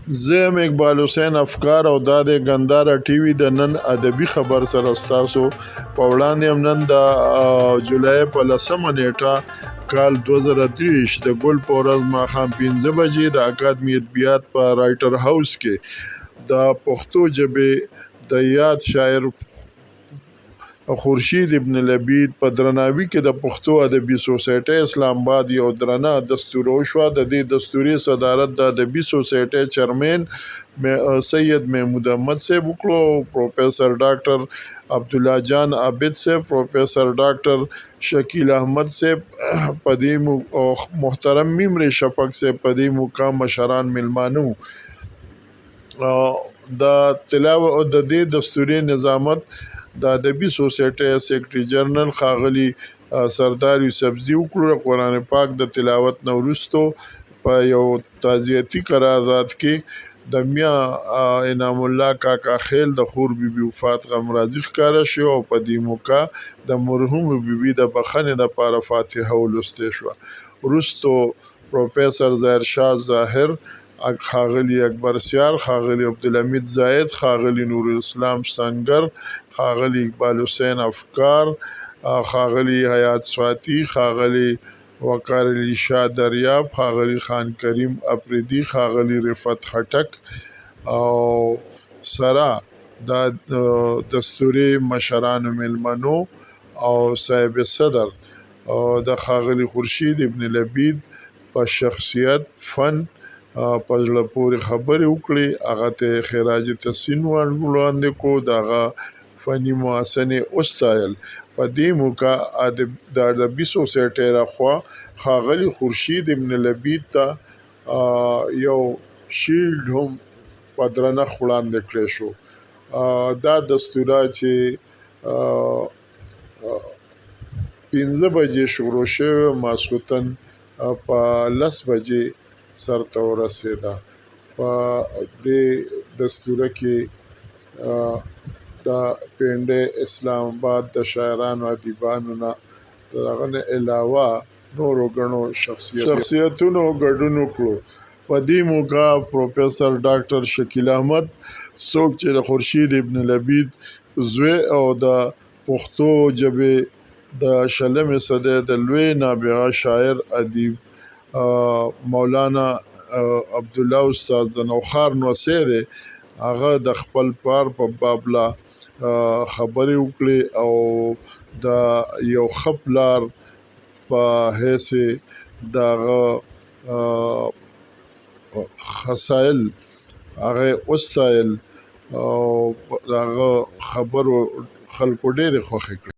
زه یم اقبال حسین افکار او دا د ګنداره ټي وي د نن ادبي خبر سره ستاسو په وړاندې هم نن د جولای په 10مه نیټه کال 2023 د ګل په ورځ ماښام 5 بجې د اکاډمي ادبیات په رایټر هاوس کې د پښتو ژبې د یاد شاعر خورشيد ابن لبيد په درناوي کې د پښتو ادبي سوسائټۍ اسلام آباد یو درنه دستوره وشوه. د دې دستورې صدارت د ادبي سوسائټۍ چیرمن سید محمود احمد صاحب وکړو. پروفیسر ډاکټر عبدالله جان عابد صاحب، پروفیسر ډاکټر شکیل احمد صاحب په دې محترم ممر شفق صاحب په دې مقام مشران میلمانه د دې دستوري نظامت د ادبي سوسائټۍ سیکرټري جنرال ښاغلي سردار یوسفزي وکړو. قرآن پاک د تلاوت نه وروستو په یو تعزیتي قرارداد کې د میا انعام الله کاکا خیل د خور بیبي وفات غم راضي ښکاره شو او په دې موقع د مرحوم بیبي د بخښنې دپاره فاتحه ولوستې شوه. وروستو پروفیسر ظاهر شاه ظاهر، ښاغلي اکبر سیار، ښاغلي عبدالحمید زاید، ښاغلي نورالاسلام سنگر، ښاغلي اقبال حسین افکار، ښاغلي حیات سواتی، ښاغلي وقار علي شاه دریاب، ښاغلي خان کریم اپریدي، ښاغلي رفعت خټک او سره د دستورې مشرانو میلمنو او صاحب صدر د ښاغلي خورشید ابن لبید په شخصیت، فن په زړه پورې خبرې وکړې، هغه ته خراج تحسین وړاندې کو، د هغه فني محاسنې وستایل. په دې موقع د ادبي سوسایټۍ لخوا ښاغلي خورشید ابن لبید ته یو شیلډ هم په درنښت وړاندې کړی شو. دا دستوره چې 5 بجې شروع شوې، ماسخوتن په 10 بجې سرته ورسېده. په دې دستوره کې د پنډۍ اسلام آباد د شاعرانو ادیبانو نه د هغه نه علاوه نورو ګڼو شخصیتونو ګډون وکړو. په دې موقع پروفیسر ډاکټر شکیل احمد، څوک چې د خورشید ابن لبید زوی او د پښتو ژبې د 20مې صدۍ د لوی نابغه شاعر ادیب مولانا عبدالله استاد د نوښار نوسی دی، هغه د خپل پلار په بابله خبرې وکړې او د یو ښه پلار په حیث د هغه خصایل هغه وستایل او د هغه خبرو خلکو ډېرې خوښې کړې.